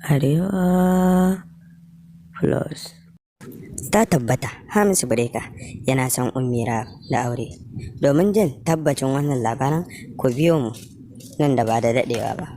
Arewa Plus. Ta tabbata Hamisu Breaker yana son Ummi Rahab da aure. Domin jin tabbacin wannan labarin, ku biyo mu nan da ba da daɗewa ba.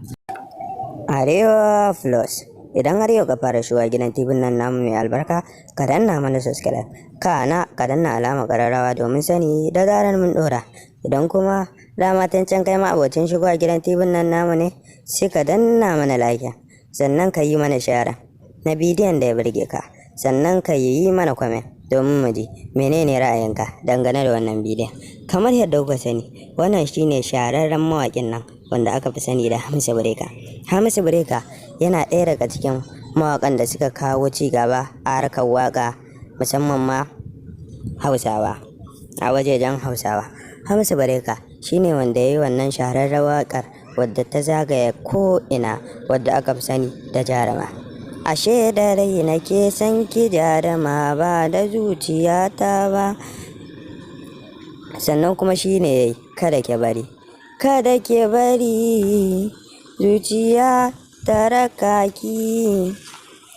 Arewa Plus. Idan har yau ka fara shiga gidan TV nan namu mai albarka, ka danna mana subscribe. Kana ka danna alama ƙararrawa domin sani da zarar mun ɗora. Idan kuma dama can kai ma abocin shiga gidan TV nan namu ne, sai ka danna mana like. Sannan ka yi mana share na bidiyon da ya burge ka. Sannan ka yi mana comment domin mu ji menene ra'ayinka dangane da wannan bidiyon. Kamar yadda kuka sani, wannan shine shahararren mawaƙin nan wanda aka fi sani da Hamisu Breaker. Hamisu Breaker yana ɗaya daga cikin mawaƙan da suka kawo ci gaba a harkar waƙa, musamman ma Hausawa, a wajejen Hausawa. Hamisu Breaker shine wanda ya yi wannan shahararren waƙar wadda ta zagaya ko'ina, wadda aka fi sani da Jaruma. Ashe da rai nake son ki Jaruma, ba da zuciyata ba. Sannan kuma shine yayi kada ki bari zuciya ta raka ki,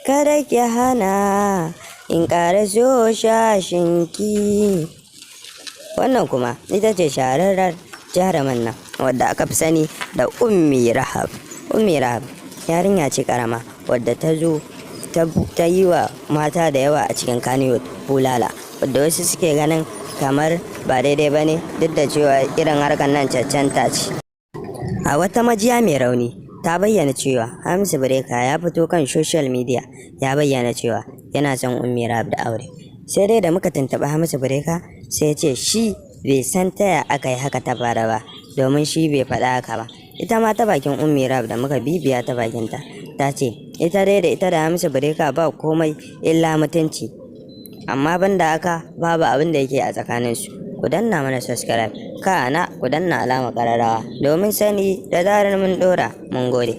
kada ki hana in ƙara so shashinki. Wannan kuma ita ce shahararrar jaruman nan wadda aka fi sani da Ummi Rahab. Ummi Rahab yarinya ce karama wadda ta zo ta yi wa mata da yawa a cikin Kannywood bulala, wadda wasu suke ganin kamar ba daidai ba ne, duk da cewa irin harkar nan cancanta ce. A wata majiya mai rauni ta bayyana cewa Hamisu Breaker ya fito kan social media ya bayyana cewa yana son Ummi Rahab da aure. Sai dai da muka tuntuɓi Hamisu Breaker sai ya ce shi bai san taya aka yi haka ta fara ba, domin shi bai faɗa haka ba. Ita ma ta bakin Ummi Rahab da muka bibiya ta bakinta, ta ce ita dai da ita da Hamisu Breaker ba komai illa mutunci, amma banda haka babu abin da yake a tsakaninsu. Ku danna mana subscribe, kana ku danna alama ƙararrawa domin sani da zarar mun ɗora. Mun gode.